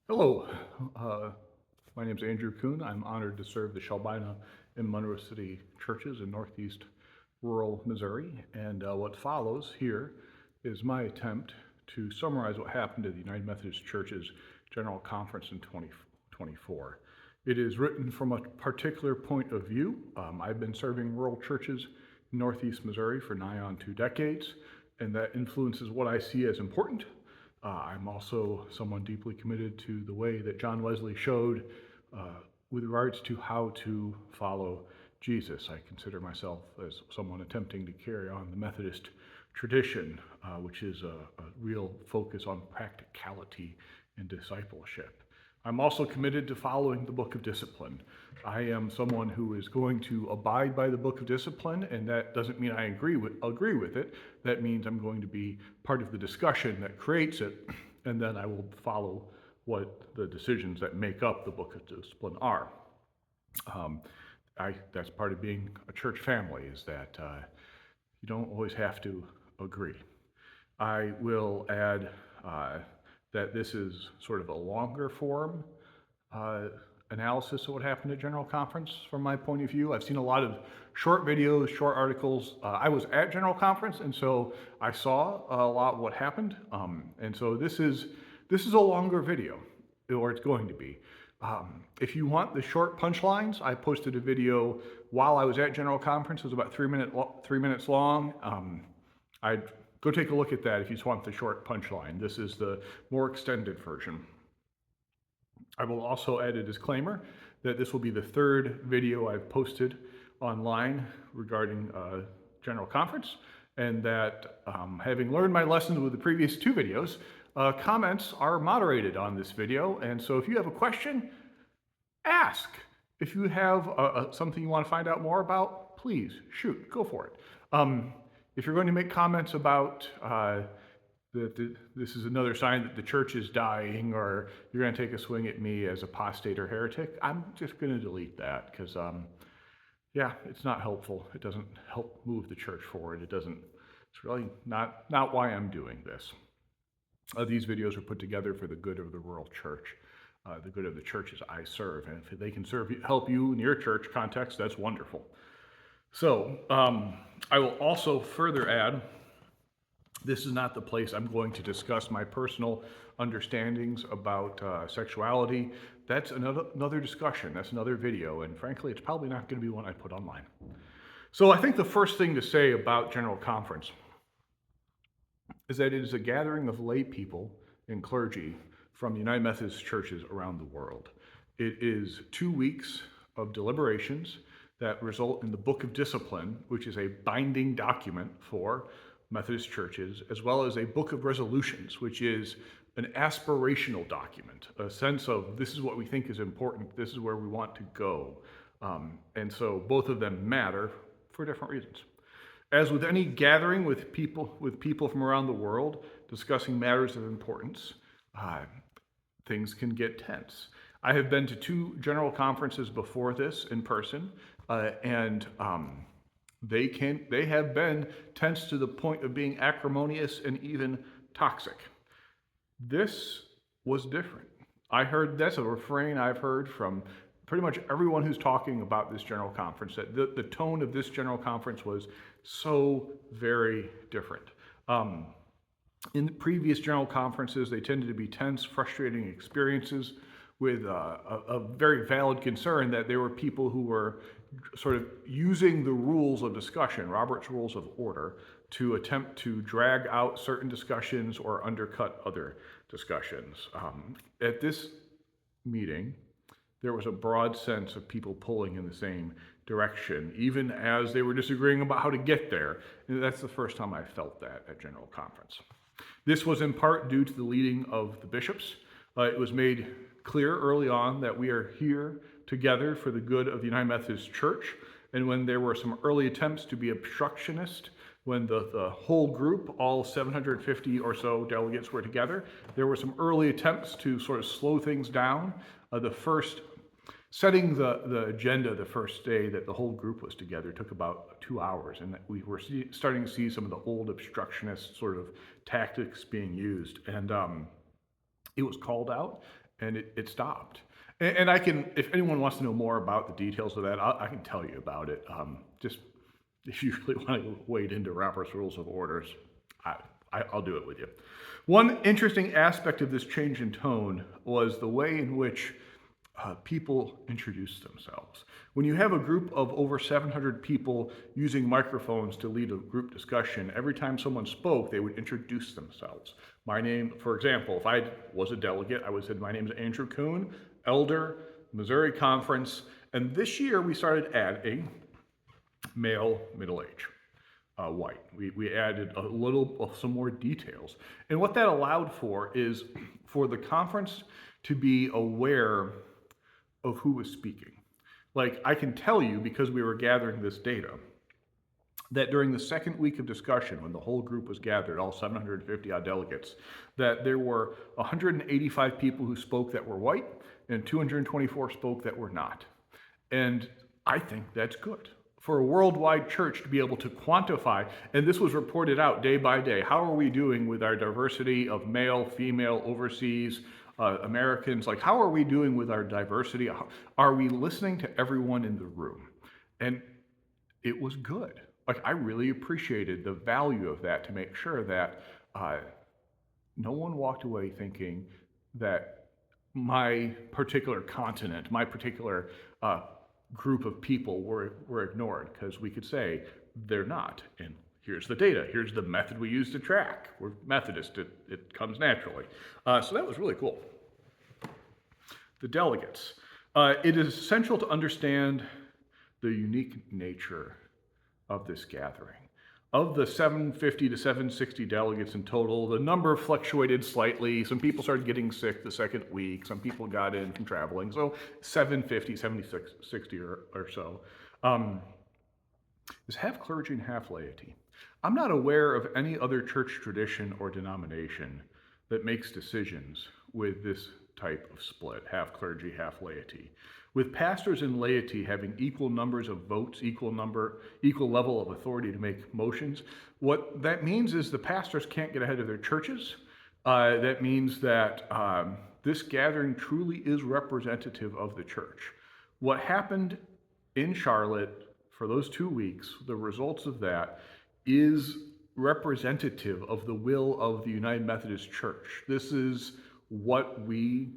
Hello, uh, my name is Andrew Kuhn. I'm honored to serve the Shelbina and Monroe City churches in northeast rural Missouri. And what follows here is my attempt to summarize what happened at the United Methodist Church's General Conference in 2024. It is written from a particular point of view. I've been serving rural churches in northeast Missouri for nigh on 2 decades, and that influences what I see as important. I'm also someone deeply committed to the way that John Wesley showed with regards to how to follow Jesus. I consider myself as someone attempting to carry on the Methodist tradition, which is a real focus on practicality and discipleship. I'm also committed to following the Book of Discipline. I am someone who is going to abide by the Book of Discipline, and that doesn't mean I agree with it. That means I'm going to be part of the discussion that creates it, and then I will follow what the decisions that make up the Book of Discipline are. That's part of being a church family, is that you don't always have to agree. I will add that this is sort of a longer form analysis of what happened at General Conference from my point of view. I've seen a lot of short videos, short articles. I was at General Conference, and so I saw a lot of what happened. And so this is a longer video, or it's going to be. If you want the short punchlines, I posted a video while I was at General Conference. It was about 3 minutes long. I'd go take a look at that if you just want the short punchline. This is the more extended version. I will also add a disclaimer that this will be the third video I've posted online regarding General Conference, and that having learned my lessons with the previous 2 videos, comments are moderated on this video, and so if you have a question, ask. If you have something you want to find out more about, please, shoot, go for it. If you're going to make comments about this is another sign that the church is dying, or you're going to take a swing at me as apostate or heretic, I'm just going to delete that because, yeah, it's not helpful. It doesn't help move the church forward. It's really not why I'm doing this. These videos are put together for the good of the rural church, the good of the churches I serve. And if they can help you in your church context, that's wonderful. So I will also further add, this is not the place I'm going to discuss my personal understandings about sexuality. That's another discussion. That's another video. And frankly, it's probably not going to be one I put online. So I think the first thing to say about General Conference is that it is a gathering of lay people and clergy from United Methodist churches around the world. It is 2 weeks of deliberations that result in the Book of Discipline, which is a binding document for Methodist churches, as well as a Book of Resolutions, which is an aspirational document, a sense of this is what we think is important, this is where we want to go. And so both of them matter for different reasons. As with any gathering with people from around the world discussing matters of importance, things can get tense. I have been to 2 general conferences before this in person, and they have been tense to the point of being acrimonious and even toxic. This was different. That's a refrain I've heard from pretty much everyone who's talking about this general conference, that the tone of this general conference was so very different. In the previous general conferences, they tended to be tense, frustrating experiences with a very valid concern that there were people who were sort of using the rules of discussion, Robert's Rules of Order, to attempt to drag out certain discussions or undercut other discussions. At this meeting, there was a broad sense of people pulling in the same direction, even as they were disagreeing about how to get there. And that's the first time I felt that at General Conference. This was in part due to the leading of the bishops. It was made clear early on that we are here together for the good of the United Methodist Church. And when there were some early attempts to be obstructionist, when the whole group, all 750 or so delegates were together, there were some early attempts to sort of slow things down. Setting the agenda the first day that the whole group was together took about 2 hours, and we were starting to see some of the old obstructionist sort of tactics being used. And it was called out, and it stopped. And I can, if anyone wants to know more about the details of that, I can tell you about it. Just if you really want to wade into Robert's Rules of Orders, I, I'll do it with you. One interesting aspect of this change in tone was the way in which people introduce themselves. When you have a group of over 700 people using microphones to lead a group discussion, every time someone spoke, they would introduce themselves. My name, for example, if I was a delegate, I would say, my name is Andrew Kuhn, elder, Missouri Conference, and this year we started adding male, middle age. White. We added some more details. And what that allowed for is for the conference to be aware of who was speaking. Like, I can tell you, because we were gathering this data, that during the second week of discussion, when the whole group was gathered, all 750 odd delegates, that there were 185 people who spoke that were white and 224 spoke that were not. And I think that's good. For a worldwide church to be able to quantify, and this was reported out day by day, how are we doing with our diversity of male, female, overseas, Americans? Like, how are we doing with our diversity? Are we listening to everyone in the room? And it was good. Like, I really appreciated the value of that to make sure that no one walked away thinking that my particular continent, my particular group of people were ignored, because we could say they're not. And here's the data. Here's the method we use to track. We're Methodist. It comes naturally. So that was really cool. The delegates. It is essential to understand the unique nature of this gathering. Of the 750 to 760 delegates in total, the number fluctuated slightly. Some people started getting sick the second week. Some people got in from traveling. So 750, 60 or so. Is half clergy and half laity. I'm not aware of any other church tradition or denomination that makes decisions with this type of split, half clergy, half laity. With pastors and laity having equal numbers of votes, equal level of authority to make motions, what that means is the pastors can't get ahead of their churches. That means that this gathering truly is representative of the church. What happened in Charlotte for those 2 weeks, the results of that is representative of the will of the United Methodist Church. This is what we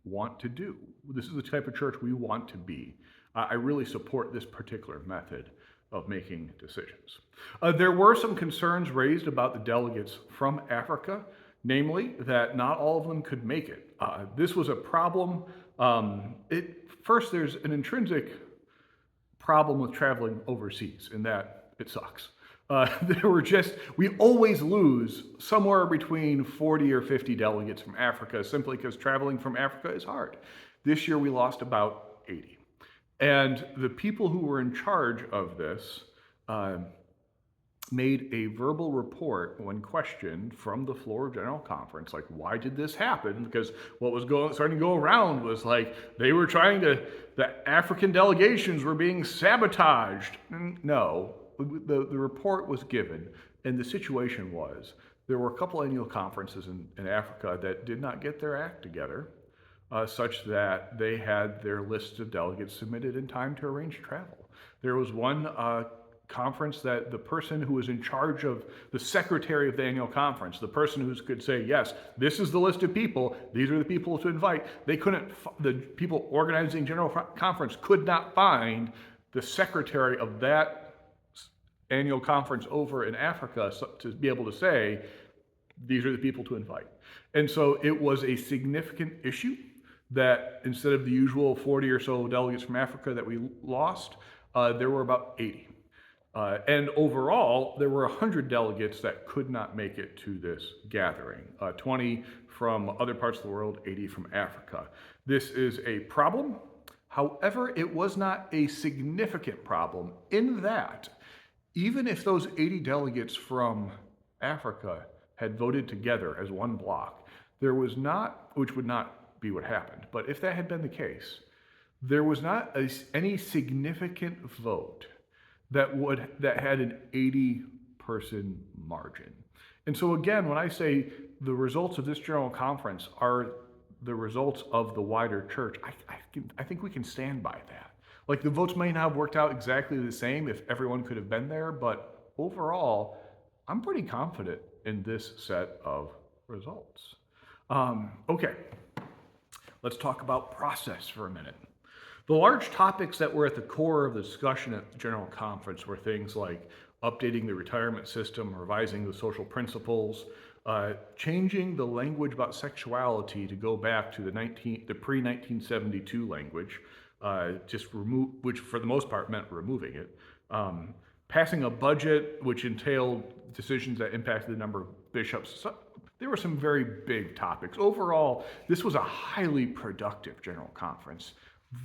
want to do. This is the type of church we want to be. I really support this particular method of making decisions. There were some concerns raised about the delegates from Africa, namely that not all of them could make it. This was a problem. First, there's an intrinsic problem with traveling overseas in that it sucks. We always lose somewhere between 40 or 50 delegates from Africa simply because traveling from Africa is hard. This year we lost about 80. And the people who were in charge of this made a verbal report when questioned from the floor of General Conference, like, why did this happen? Because what was starting to go around was like, the African delegations were being sabotaged. No. The report was given, and the situation was there were a couple annual conferences in Africa that did not get their act together, such that they had their lists of delegates submitted in time to arrange travel. There was one conference that the person who was in charge of the secretary of the annual conference, the person who could say, yes, this is the list of people, these are the people to invite, the people organizing general conference could not find the secretary of that annual conference over in Africa to be able to say, these are the people to invite. And so it was a significant issue that instead of the usual 40 or so delegates from Africa that we lost, there were about 80. And overall, there were 100 delegates that could not make it to this gathering, 20 from other parts of the world, 80 from Africa. This is a problem. However, it was not a significant problem in that even if those 80 delegates from Africa had voted together as one block, which would not be what happened, but if that had been the case, there was not any significant vote that had an 80-person margin. And so again, when I say the results of this general conference are the results of the wider church, I think we can stand by that. Like the votes may not have worked out exactly the same if everyone could have been there, but overall, I'm pretty confident in this set of results. Okay, let's talk about process for a minute. The large topics that were at the core of the discussion at the General Conference were things like updating the retirement system, revising the social principles, changing the language about sexuality to go back to the pre-1972 language, which for the most part meant removing it. Passing a budget, which entailed decisions that impacted the number of bishops. So, there were some very big topics. Overall, this was a highly productive General Conference.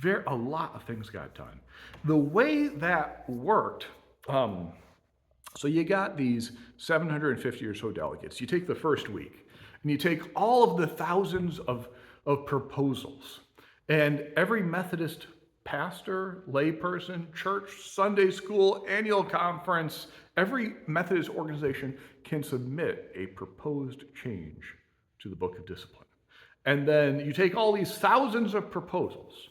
A lot of things got done. The way that worked, so you got these 750 or so delegates. You take the first week, and you take all of the thousands of proposals, and every Methodist pastor, layperson, church, Sunday school, annual conference, every Methodist organization can submit a proposed change to the Book of Discipline. And then you take all these thousands of proposals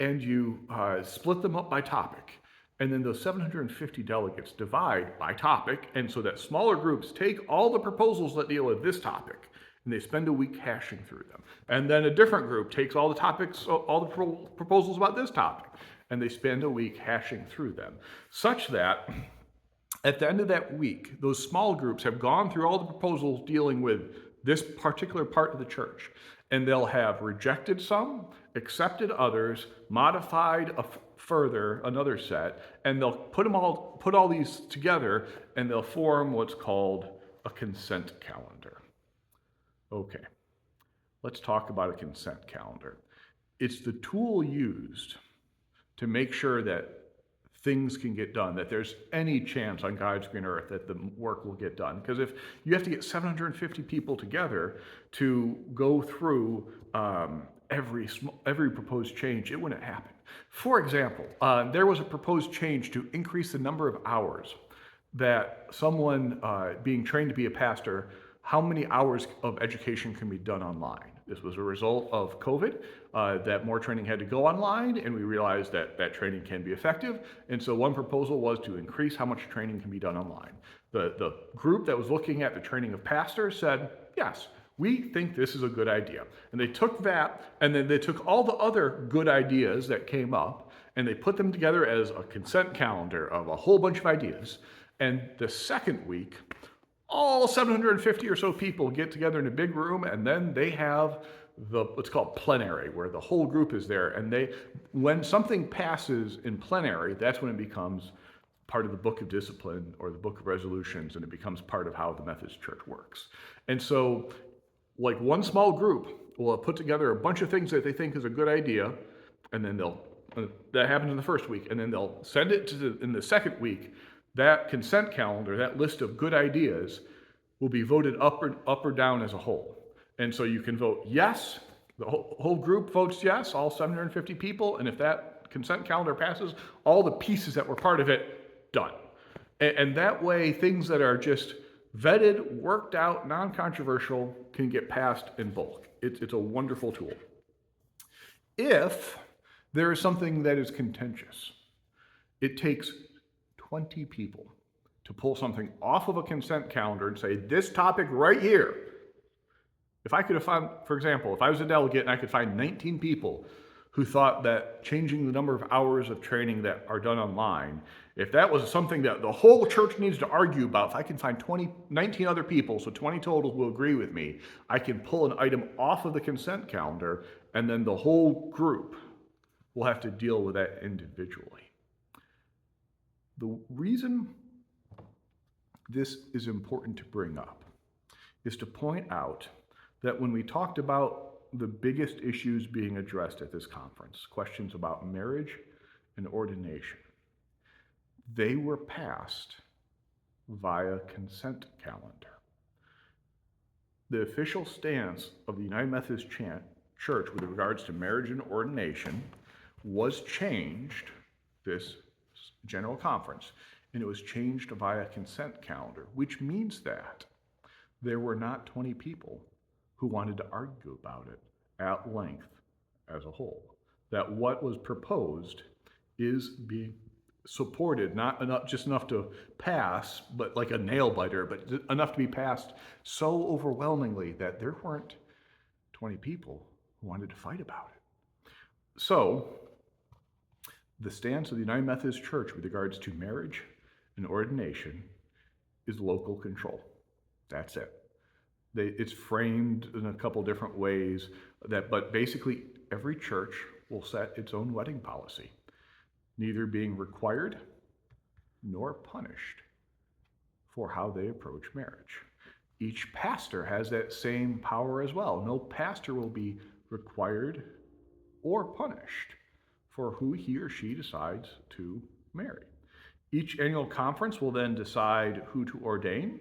and you split them up by topic. And then those 750 delegates divide by topic, and so that smaller groups take all the proposals that deal with this topic, and they spend a week hashing through them. And then a different group takes all the topics, all the proposals about this topic, and they spend a week hashing through them, such that at the end of that week, those small groups have gone through all the proposals dealing with this particular part of the church, and they'll have rejected some, accepted others, modified further another set, and they'll put all these together, and they'll form what's called a consent calendar. Okay, let's talk about a consent calendar. It's the tool used to make sure that things can get done, that there's any chance on God's green earth that the work will get done. Because if you have to get 750 people together to go through every proposed change, it wouldn't happen. For example, there was a proposed change to increase the number of hours that someone being trained to be a pastor, how many hours of education can be done online. This was a result of COVID, that more training had to go online, and we realized that that training can be effective. And so one proposal was to increase how much training can be done online. The group that was looking at the training of pastors said, yes, we think this is a good idea. And they took that, and then they took all the other good ideas that came up, and they put them together as a consent calendar of a whole bunch of ideas. And the second week, all 750 or so people get together in a big room, and then they have what's called plenary, where the whole group is there. And when something passes in plenary, that's when it becomes part of the Book of Discipline or the Book of Resolutions, and it becomes part of how the Methodist Church works. And so, like, one small group will put together a bunch of things that they think is a good idea, and then that happens in the first week, and then they'll send it in the second week. That consent calendar, that list of good ideas, will be voted up or down as a whole. And so you can vote yes, the whole group votes yes, all 750 people, and if that consent calendar passes, all the pieces that were part of it, done. And that way, things that are just vetted, worked out, non-controversial can get passed in bulk. It's a wonderful tool. If there is something that is contentious, it takes 20 people to pull something off of a consent calendar and say, this topic right here. If I could have found, for example, if I was a delegate and I could find 19 people who thought that changing the number of hours of training that are done online, if that was something that the whole church needs to argue about, if I can find 19 other people, so 20 total will agree with me, I can pull an item off of the consent calendar, and then the whole group will have to deal with that individually. The reason this is important to bring up is to point out that when we talked about the biggest issues being addressed at this conference, questions about marriage and ordination, they were passed via consent calendar. The official stance of the United Methodist Church with regards to marriage and ordination was changed this General Conference, and it was changed via consent calendar, which means that there were not 20 people who wanted to argue about it at length as a whole. That what was proposed is being supported, not enough, just enough to pass, but like a nail biter, but enough to be passed so overwhelmingly that there weren't 20 people who wanted to fight about it. So, the stance of the United Methodist Church with regards to marriage and ordination is local control. That's it. It's framed in a couple different ways, but basically every church will set its own wedding policy, neither being required nor punished for how they approach marriage. Each pastor has that same power as well. No pastor will be required or punished for who he or she decides to marry. Each annual conference will then decide who to ordain.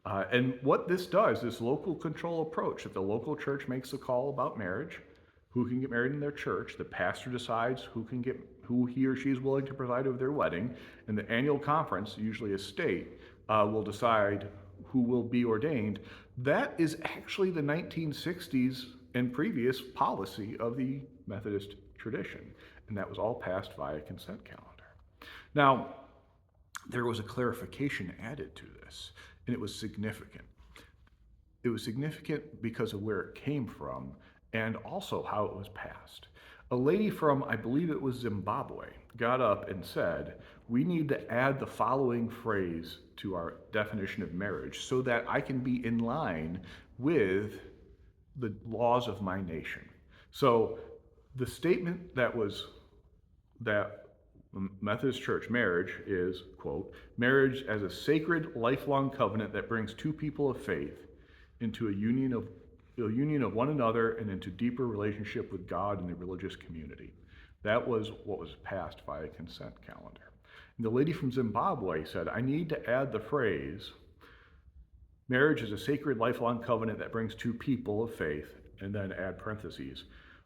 And what this does, this local control approach, that the local church makes the call about marriage, who can get married in their church, the pastor decides who he or she is willing to preside over their wedding, and the annual conference, usually a state, will decide who will be ordained. That is actually the 1960s and previous policy of the Methodist tradition, and that was all passed via consent calendar. Now, there was a clarification added to this, and it was significant. It was significant because of where it came from and also how it was passed. A lady from, I believe it was Zimbabwe, got up and said, "We need to add the following phrase to our definition of marriage so that I can be in line with the laws of my nation." So the statement that the Methodist Church marriage is, quote, "Marriage as a sacred lifelong covenant that brings two people of faith into a union of one another and into deeper relationship with God and the religious community." That was what was passed via consent calendar. And the lady from Zimbabwe said, "I need to add the phrase, marriage is a sacred lifelong covenant that brings two people of faith," and then add parentheses,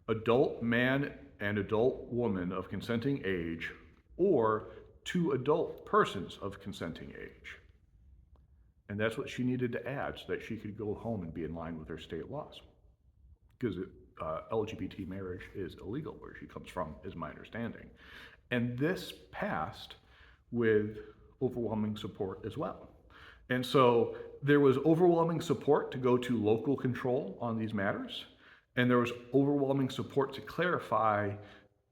"adult man and adult woman of consenting age, or two adult persons of consenting age." And that's what she needed to add so that she could go home and be in line with her state laws. Because LGBT marriage is illegal where she comes from, is my understanding. And this passed with overwhelming support as well. And so there was overwhelming support to go to local control on these matters. And there was overwhelming support to clarify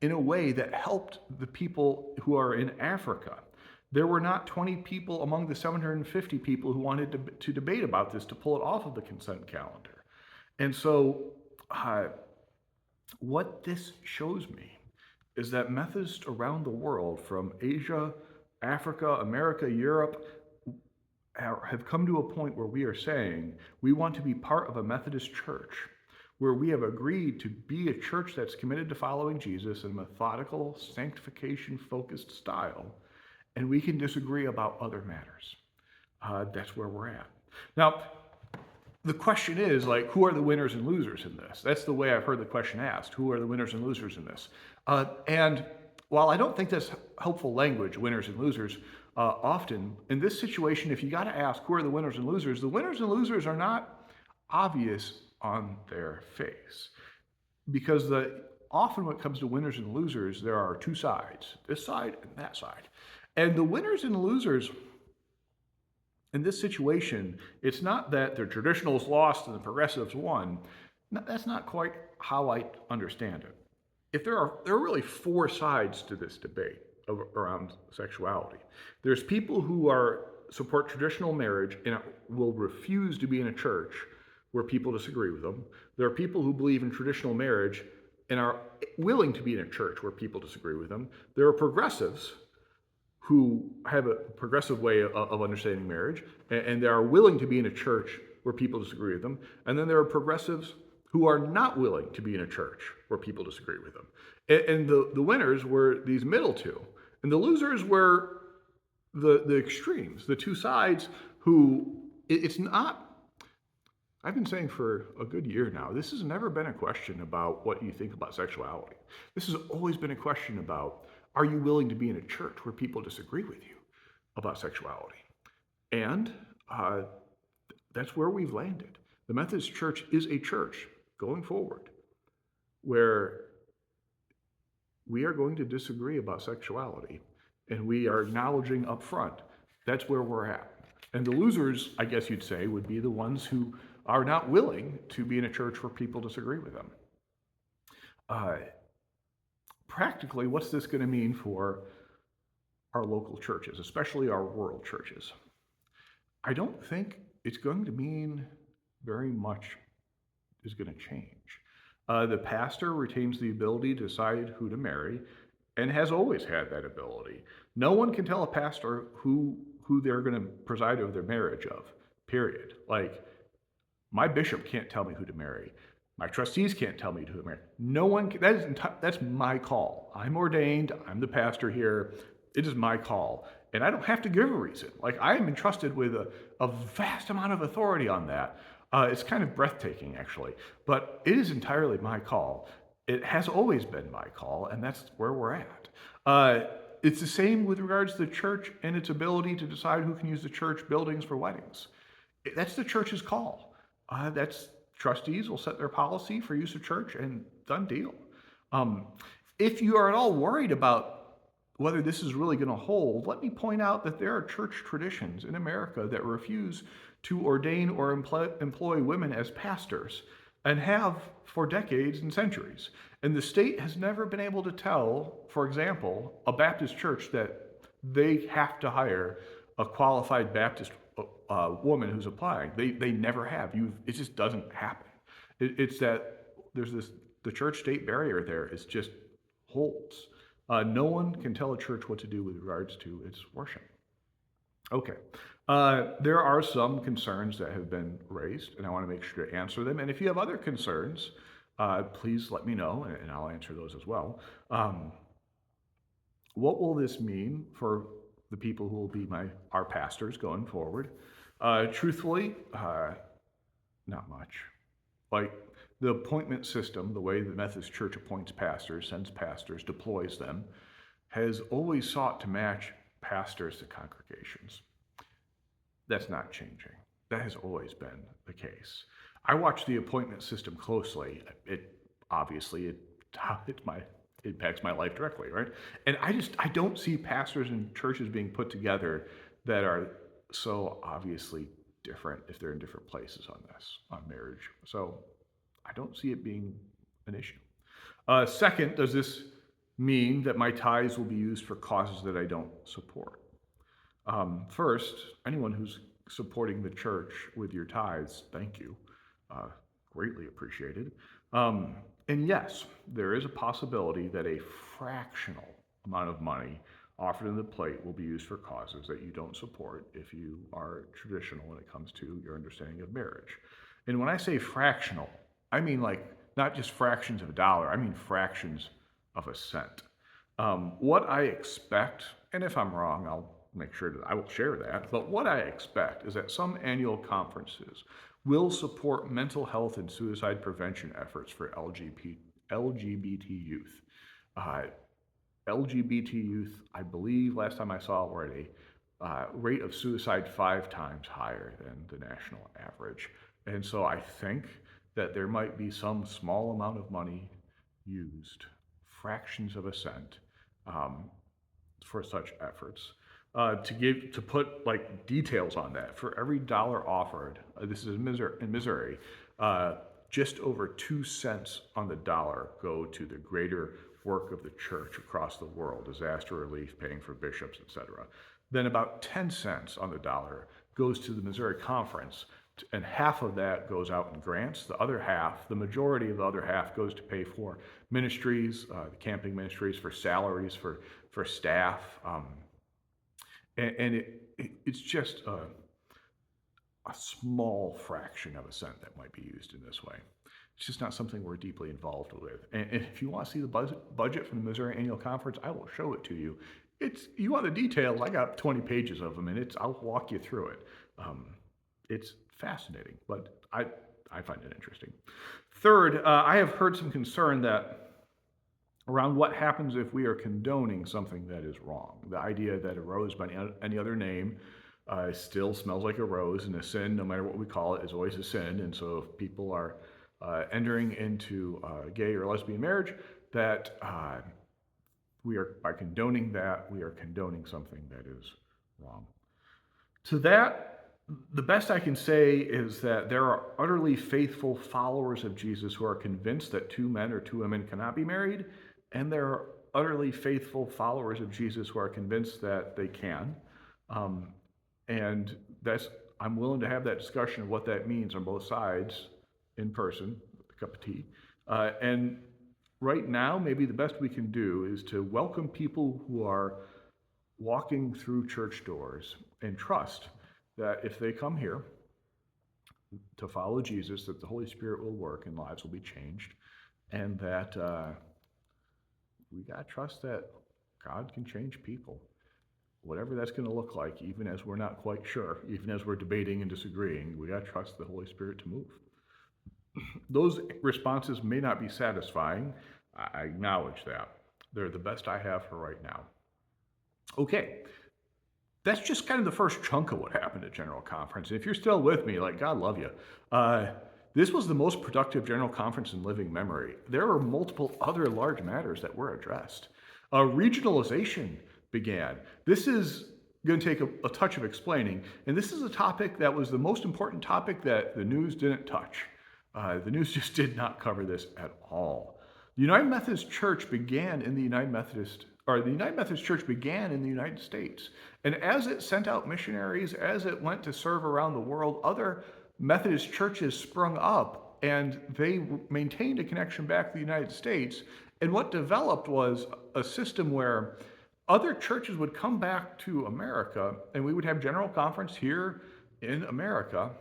in a way that helped the people who are in Africa. There were not 20 people among the 750 people who wanted to debate about this to pull it off of the consent calendar. And so what this shows me is that Methodists around the world, from Asia, Africa, America, Europe, have come to a point where we are saying we want to be part of a Methodist church where we have agreed to be a church that's committed to following Jesus in a methodical, sanctification-focused style, and we can disagree about other matters. That's where we're at. Now, the question is, like, who are the winners and losers in this? That's the way I've heard the question asked. Who are the winners and losers in this? And while I don't think that's helpful language, winners and losers, often in this situation, if you got to ask who are the winners and losers are not obvious on their face. Because often when it comes to winners and losers, there are two sides, this side and that side. And the winners and losers in this situation, it's not that the traditionals lost and the progressives won. That's not quite how I understand it. If there are really four sides to this debate around sexuality. There's people who support traditional marriage and will refuse to be in a church where people disagree with them. There are people who believe in traditional marriage and are willing to be in a church where people disagree with them. There are progressives who have a progressive way of understanding marriage, and they are willing to be in a church where people disagree with them. And then there are progressives who are not willing to be in a church where people disagree with them. And the winners were these middle two. And the losers were the extremes, the two sides who, it's not, I've been saying for a good year now, this has never been a question about what you think about sexuality. This has always been a question about, are you willing to be in a church where people disagree with you about sexuality? And that's where we've landed. The Methodist Church is a church going forward where we are going to disagree about sexuality, and we are acknowledging up front that's where we're at. And the losers, I guess you'd say, would be the ones who are not willing to be in a church where people disagree with them. Uh, Practically, what's this going to mean for our local churches, especially our rural churches? I don't think it's going to mean very much is going to change. The pastor retains the ability to decide who to marry and has always had that ability. No one can tell a pastor who they're going to preside over their marriage of, period. Like, my bishop can't tell me who to marry. My trustees can't tell me who to marry. No one can, that's my call. I'm ordained, I'm the pastor here. It is my call. And I don't have to give a reason. Like, I am entrusted with a vast amount of authority on that. It's kind of breathtaking, actually. But it is entirely my call. It has always been my call, and that's where we're at. It's the same with regards to the church and its ability to decide who can use the church buildings for weddings. That's the church's call. That's trustees will set their policy for use of church, and done deal. If you are at all worried about whether this is really going to hold, let me point out that there are church traditions in America that refuse to ordain or employ women as pastors, and have for decades and centuries. And the state has never been able to tell, for example, a Baptist church that they have to hire a qualified Baptist woman who's applying. They never have. It just doesn't happen. It's that the church-state barrier there is just holds. No one can tell a church what to do with regards to its worship. Okay. There are some concerns that have been raised, and I want to make sure to answer them. And if you have other concerns, please let me know, and I'll answer those as well. What will this mean for the people who will be our pastors going forward? Truthfully, not much. Like, the appointment system, the way the Methodist Church appoints pastors, sends pastors, deploys them, has always sought to match pastors to congregations. That's not changing. That has always been the case. I watch the appointment system closely. It impacts my life directly, right? And I don't see pastors and churches being put together that are so obviously different if they're in different places on marriage. So I don't see it being an issue. Second, does this mean that my tithes will be used for causes that I don't support? First, anyone who's supporting the church with your tithes, thank you. Greatly appreciated. And yes, there is a possibility that a fractional amount of money offered in the plate will be used for causes that you don't support if you are traditional when it comes to your understanding of marriage. And when I say fractional, I mean like not just fractions of a dollar, I mean fractions of a cent. What I expect, and if I'm wrong, I'll make sure that I will share that, but what I expect is that some annual conferences will support mental health and suicide prevention efforts for LGBT youth. LGBT youth, I believe last time I saw, were at a rate of suicide 5 times higher than the national average. And so I think that there might be some small amount of money used, fractions of a cent, for such efforts. To put like details on that, for every dollar offered, this is in Missouri, just over 2 cents on the dollar go to the greater work of the church across the world, disaster relief, paying for bishops, etc. Then about 10 cents on the dollar goes to the Missouri Conference, and half of that goes out in grants. The other half, the majority of the other half, goes to pay for ministries, the camping ministries, for salaries for staff. And it's just a small fraction of a cent that might be used in this way. It's just not something we're deeply involved with. And if you want to see the budget from the Missouri Annual Conference, I will show it to you. You want the details, I got 20 pages of them, and I'll walk you through it. It's fascinating, but I find it interesting. Third, I have heard some concern that around what happens if we are condoning something that is wrong. The idea that a rose by any other name still smells like a rose, and a sin, no matter what we call it, is always a sin. And so if people are entering into gay or lesbian marriage, that we are, by condoning that, we are condoning something that is wrong. To that, the best I can say is that there are utterly faithful followers of Jesus who are convinced that two men or two women cannot be married, and there are utterly faithful followers of Jesus who are convinced that they can. Um, and that's, I'm willing to have that discussion of what that means on both sides in person with a cup of tea. And right now, maybe the best we can do is to welcome people who are walking through church doors and trust that if they come here to follow Jesus, that the Holy Spirit will work and lives will be changed, and that we got to trust that God can change people, whatever that's going to look like, even as we're not quite sure, even as we're debating and disagreeing. We got to trust the Holy Spirit to move. Those responses may not be satisfying. I acknowledge that. They're the best I have for right now. Okay, that's just kind of the first chunk of what happened at General Conference. If you're still with me, like, God love you. This was the most productive General Conference in living memory. There were multiple other large matters that were addressed. Regionalization began. This is going to take a touch of explaining, and this is a topic that was the most important topic that the news didn't touch. The news just did not cover this at all. The United Methodist Church began in the United Methodist Church began in the United States. And as it sent out missionaries, as it went to serve around the world, other Methodist churches sprung up and they maintained a connection back to the United States. And what developed was a system where other churches would come back to America and we would have General Conference here in America.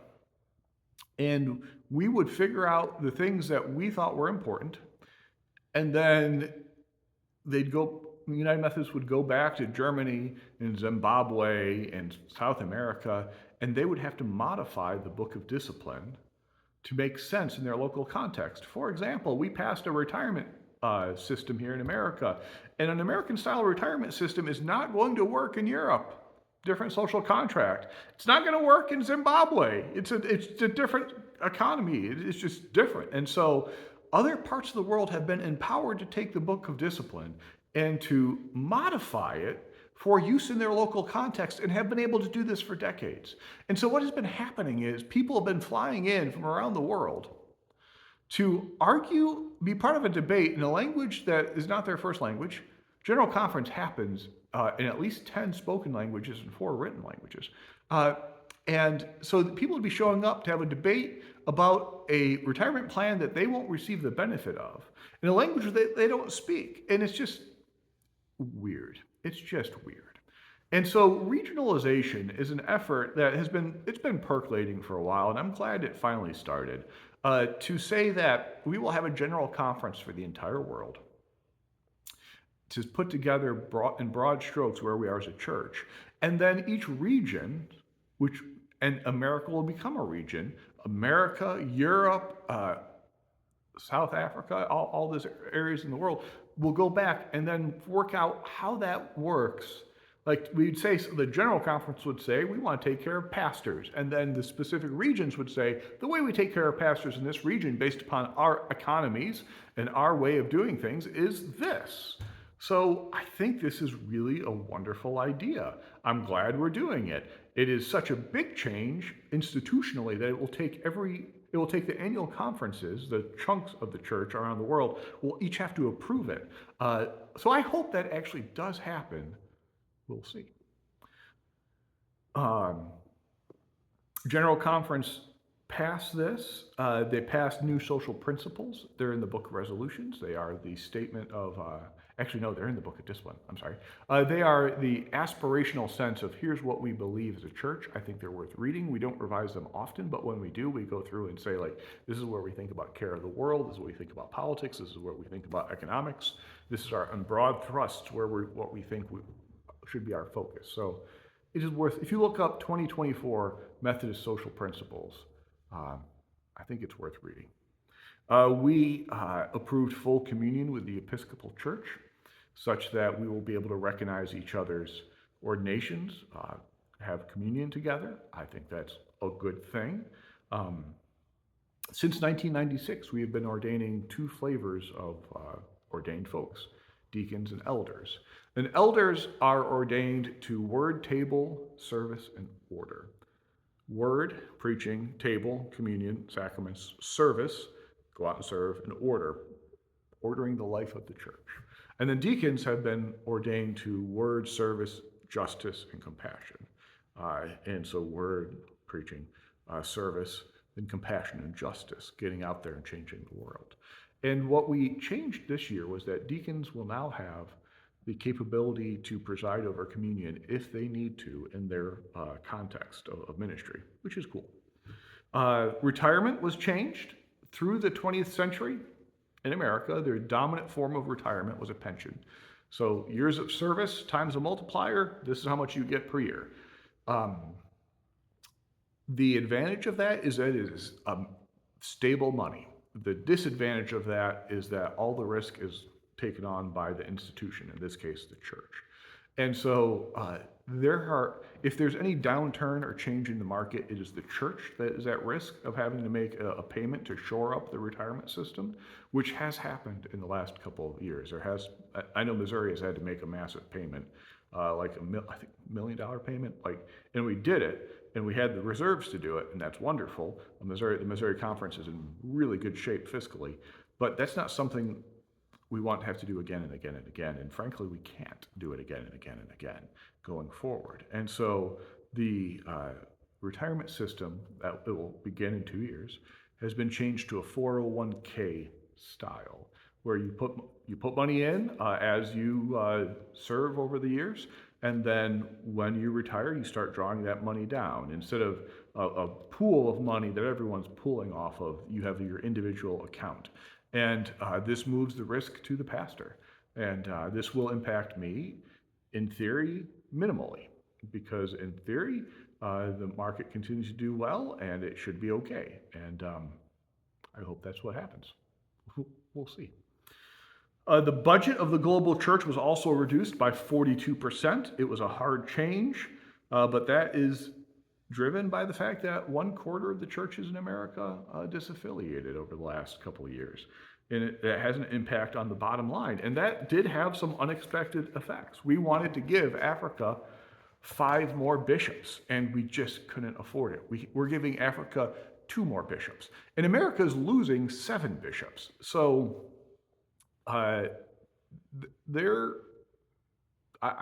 And we would figure out the things that we thought were important. And then the United Methodists would go back to Germany and Zimbabwe and South America, and they would have to modify the Book of Discipline to make sense in their local context. For example, we passed a retirement system here in America, and an American-style retirement system is not going to work in Europe. Different social contract. It's not going to work in Zimbabwe. It's a different economy. It's just different. And so other parts of the world have been empowered to take the Book of Discipline and to modify it for use in their local context, and have been able to do this for decades. And so what has been happening is people have been flying in from around the world to argue, be part of a debate in a language that is not their first language. General Conference happens in at least 10 spoken languages and 4 written languages. And so people would be showing up to have a debate about a retirement plan that they won't receive the benefit of in a language that they don't speak. And it's just weird. It's just weird. And so regionalization is an effort that it's been percolating for a while, and I'm glad it finally started, to say that we will have a General Conference for the entire world to put together in broad strokes where we are as a church. And then each region, and America will become a region, America, Europe, South Africa, all these areas in the world, will go back and then work out how that works. Like we'd say, the General Conference would say, we want to take care of pastors. And then the specific regions would say, the way we take care of pastors in this region based upon our economies and our way of doing things is this. So I think this is really a wonderful idea. I'm glad we're doing it. It is such a big change institutionally that it will take the annual conferences, the chunks of the church around the world, will each have to approve it. So I hope that actually does happen. We'll see. General Conference passed this. They passed new social principles. They're in the Book of Resolutions. They are the statement of... Actually, no, they're in the Book of Discipline. I'm sorry. They are the aspirational sense of here's what we believe as a church. I think they're worth reading. We don't revise them often, but when we do, we go through and say, like, this is where we think about care of the world. This is what we think about politics. This is where we think about economics. This is our broad thrusts what we think should be our focus. So it is worth, if you look up 2024 Methodist Social Principles, I think it's worth reading. We approved full communion with the Episcopal Church, such that we will be able to recognize each other's ordinations, have communion together. I think that's a good thing. Since 1996, we have been ordaining two flavors of ordained folks, deacons and elders. And elders are ordained to word, table, service, and order. Word, preaching, table, communion, sacraments, service, go out and serve, and order, ordering the life of the church. And then deacons have been ordained to word, service, justice, and compassion. And so word, preaching, service, and compassion and justice, getting out there and changing the world. And what we changed this year was that deacons will now have the capability to preside over communion if they need to in their context of ministry, which is cool. Retirement was changed through the 20th century. In America, the dominant form of retirement was a pension. So years of service times a multiplier, this is how much you get per year. The advantage of that is that it is stable money. The disadvantage of that is that all the risk is taken on by the institution, in this case, the church. And so if there's any downturn or change in the market, it is the church that is at risk of having to make a payment to shore up the retirement system, which has happened in the last couple of years. I know Missouri has had to make a massive payment, like I think $1 million payment, and we did it, and we had the reserves to do it, and that's wonderful. The Missouri Conference is in really good shape fiscally, but that's not something we want to have to do again and again and again. And frankly, we can't do it again and again and again going forward. And so the retirement system that it will begin in 2 years has been changed to a 401k style, where you put money in as you serve over the years, and then when you retire, you start drawing that money down. Instead of a pool of money that everyone's pulling off of, you have your individual account. And this moves the risk to the pastor. And this will impact me, in theory, minimally, because in theory, the market continues to do well and it should be okay. And I hope that's what happens. We'll see. The budget of the global church was also reduced by 42%. It was a hard change, but that is driven by the fact that 1/4 of the churches in America disaffiliated over the last couple of years. And it has an impact on the bottom line. And that did have some unexpected effects. We wanted to give Africa 5 more bishops, and we just couldn't afford it. We're giving Africa 2 more bishops. And America is losing 7 bishops. So I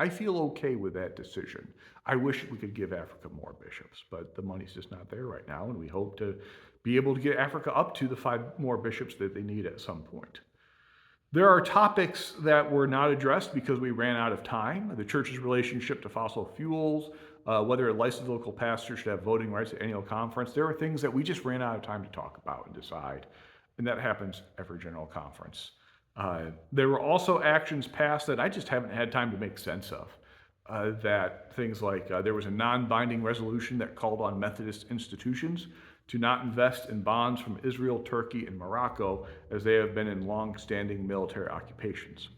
feel okay with that decision. I wish we could give Africa more bishops, but the money's just not there right now, and we hope to be able to get Africa up to the 5 more bishops that they need at some point. There are topics that were not addressed because we ran out of time. The church's relationship to fossil fuels, whether a licensed local pastor should have voting rights at annual conference. There are things that we just ran out of time to talk about and decide, and that happens every general conference. There were also actions passed that I just haven't had time to make sense of. That things like there was a non-binding resolution that called on Methodist institutions to not invest in bonds from Israel, Turkey, and Morocco, as they have been in long-standing military occupations.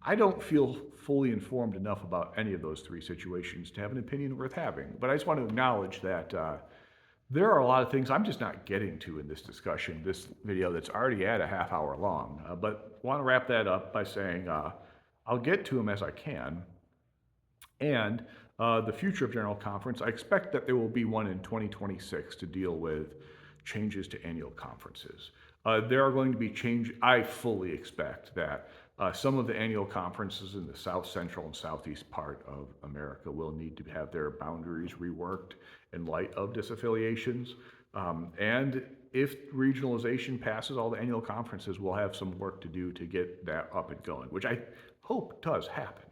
I don't feel fully informed enough about any of those 3 situations to have an opinion worth having, but I just want to acknowledge that there are a lot of things I'm just not getting to in this discussion, this video that's already at a half hour long. But I want to wrap that up by saying I'll get to them as I can. And the future of General Conference, I expect that there will be one in 2026 to deal with changes to annual conferences. There are going to be changes. I fully expect that some of the annual conferences in the South Central and Southeast part of America will need to have their boundaries reworked in light of disaffiliations. And if regionalization passes all the annual conferences, we'll have some work to do to get that up and going, which I hope does happen.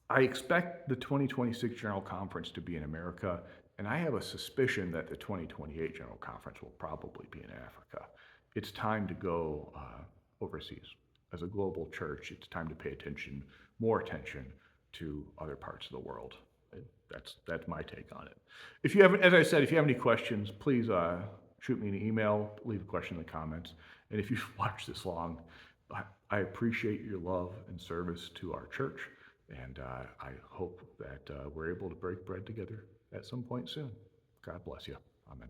I expect the 2026 General Conference to be in America, and I have a suspicion that the 2028 General Conference will probably be in Africa. It's time to go overseas. As a global church, it's time to pay more attention to other parts of the world. That's my take on it. If you have, as I said, if you have any questions, please shoot me an email, leave a question in the comments. And if you've watched this long, I appreciate your love and service to our church. And I hope that we're able to break bread together at some point soon. God bless you. Amen.